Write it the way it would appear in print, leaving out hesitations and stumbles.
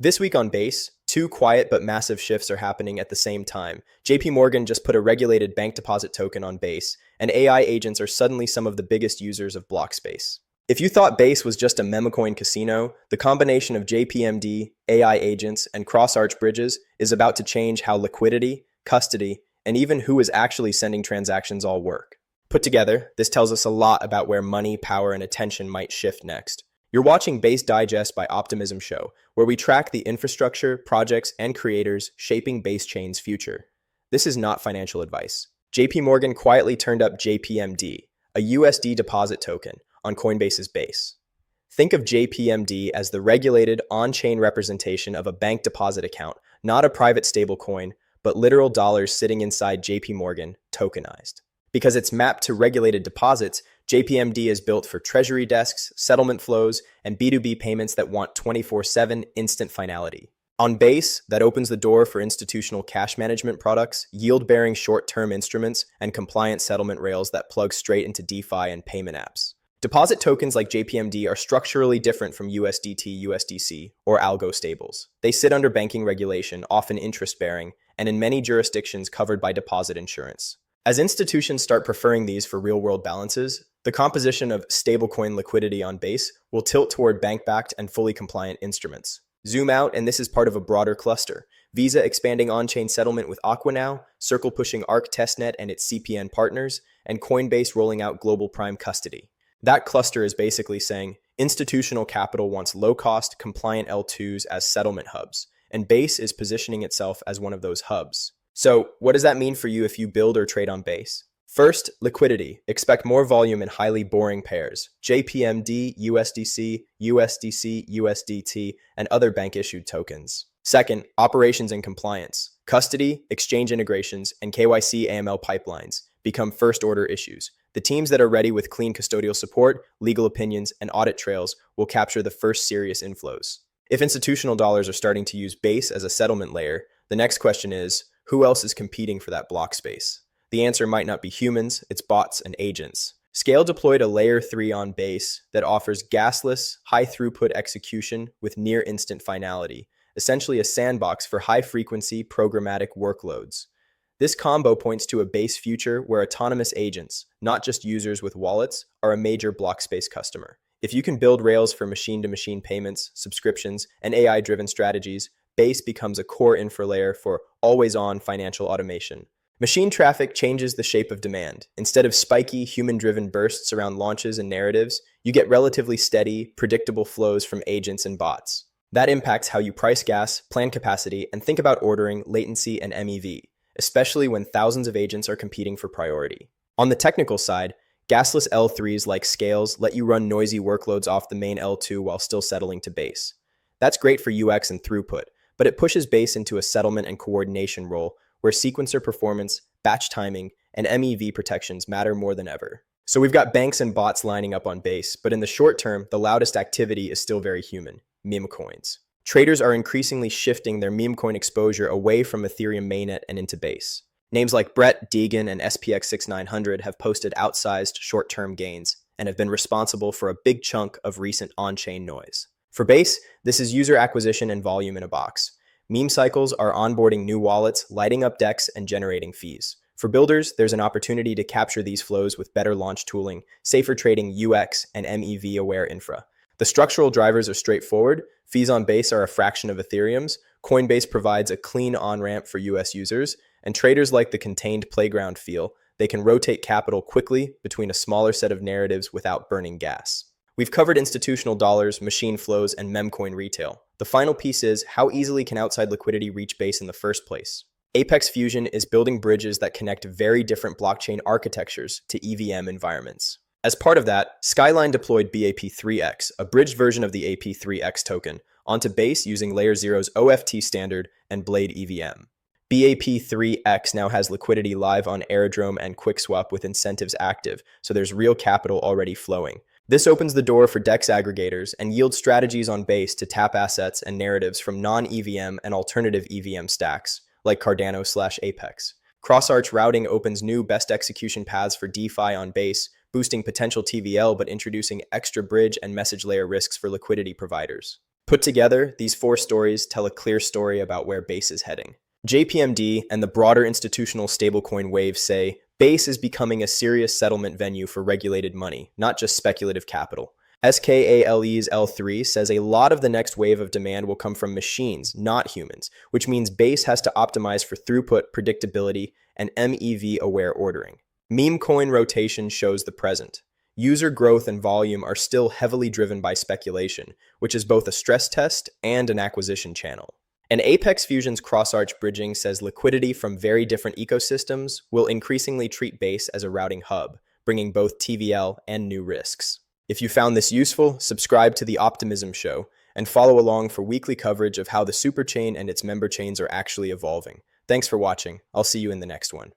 This week on Base, two quiet but massive shifts are happening at the same time. JPMorgan just put a regulated bank deposit token on Base, and AI agents are suddenly some of the biggest users of blockspace. If you thought Base was just a memecoin casino, the combination of JPMD, AI agents, and cross-arch bridges is about to change how liquidity, custody, and even who is actually sending transactions all work. Put together, this tells us a lot about where money, power, and attention might shift next. You're watching Base Digest by Optimism Show, where we track the infrastructure, projects, and creators shaping Base Chain's future. This is not financial advice. JP Morgan quietly turned up JPMD, a USD deposit token, on Coinbase's Base. Think of JPMD as the regulated on-chain representation of a bank deposit account, not a private stablecoin, but literal dollars sitting inside JP Morgan, tokenized. Because it's mapped to regulated deposits, JPMD is built for treasury desks, settlement flows, and B2B payments that want 24/7 instant finality. On Base, that opens the door for institutional cash management products, yield-bearing short-term instruments, and compliant settlement rails that plug straight into DeFi and payment apps. Deposit tokens like JPMD are structurally different from USDT, USDC, or algo stables. They sit under banking regulation, often interest-bearing, and in many jurisdictions covered by deposit insurance. As institutions start preferring these for real-world balances, the composition of stablecoin liquidity on Base will tilt toward bank-backed and fully compliant instruments. Zoom out, and this is part of a broader cluster. Visa expanding on-chain settlement with Aqua now, Circle pushing Arc testnet and its CPN partners, and Coinbase rolling out global prime custody. That cluster is basically saying institutional capital wants low-cost, compliant L2s as settlement hubs, and Base is positioning itself as one of those hubs. So, what does that mean for you if you build or trade on Base? First, liquidity. Expect more volume in highly boring pairs. JPMD, USDC, USDC, USDT, and other bank-issued tokens. Second, operations and compliance. Custody, exchange integrations, and KYC AML pipelines become first-order issues. The teams that are ready with clean custodial support, legal opinions, and audit trails will capture the first serious inflows. If institutional dollars are starting to use Base as a settlement layer, the next question is, who else is competing for that block space? The answer might not be humans, it's bots and agents. Scale deployed a layer 3 on Base that offers gasless, high-throughput execution with near-instant finality, essentially a sandbox for high-frequency programmatic workloads. This combo points to a Base future where autonomous agents, not just users with wallets, are a major blockspace customer. If you can build rails for machine-to-machine payments, subscriptions, and AI-driven strategies, Base becomes a core infra layer for always-on financial automation. Machine traffic changes the shape of demand. Instead of spiky, human-driven bursts around launches and narratives, you get relatively steady, predictable flows from agents and bots. That impacts how you price gas, plan capacity, and think about ordering, latency, and MEV, especially when thousands of agents are competing for priority. On the technical side, Gasless L3s like Scales let you run noisy workloads off the main L2 while still settling to Base. That's great for UX and throughput, but it pushes Base into a settlement and coordination role where sequencer performance, batch timing, and MEV protections matter more than ever. So we've got banks and bots lining up on Base, but in the short term, the loudest activity is still very human: memecoins. Traders are increasingly shifting their memecoin exposure away from Ethereum mainnet and into Base. Names like Brett, Deegan, and SPX 6900 have posted outsized short-term gains and have been responsible for a big chunk of recent on-chain noise. For Base, this is user acquisition and volume in a box. Meme cycles are onboarding new wallets, lighting up decks, and generating fees. For builders, there's an opportunity to capture these flows with better launch tooling, safer trading UX, and MEV-aware infra. The structural drivers are straightforward. Fees on Base are a fraction of Ethereum's. Coinbase provides a clean on-ramp for US users, and traders like the contained playground feel. They can rotate capital quickly between a smaller set of narratives without burning gas. We've covered institutional dollars, machine flows, and memecoin retail. The final piece is, how easily can outside liquidity reach Base in the first place? Apex Fusion is building bridges that connect very different blockchain architectures to EVM environments. As part of that, Skyline deployed BAP3X, a bridged version of the AP3X token, onto Base using Layer 0's OFT standard and Blade EVM. BAP3X now has liquidity live on Aerodrome and QuickSwap with incentives active, so there's real capital already flowing. This opens the door for DEX aggregators and yields strategies on Base to tap assets and narratives from non-EVM and alternative EVM stacks, like Cardano/Apex. Cross-arch routing opens new best execution paths for DeFi on Base, boosting potential TVL but introducing extra bridge and message layer risks for liquidity providers. Put together, these four stories tell a clear story about where Base is heading. JPMD and the broader institutional stablecoin wave say Base is becoming a serious settlement venue for regulated money, not just speculative capital. Skale's L3 says a lot of the next wave of demand will come from machines, not humans, which means Base has to optimize for throughput, predictability, and MEV-aware ordering. Memecoin rotation shows the present. User growth and volume are still heavily driven by speculation, which is both a stress test and an acquisition channel. And Apex Fusion's cross-arch bridging says liquidity from very different ecosystems will increasingly treat Base as a routing hub, bringing both TVL and new risks. If you found this useful, subscribe to The Optimism Show and follow along for weekly coverage of how the Superchain and its member chains are actually evolving. Thanks for watching. I'll see you in the next one.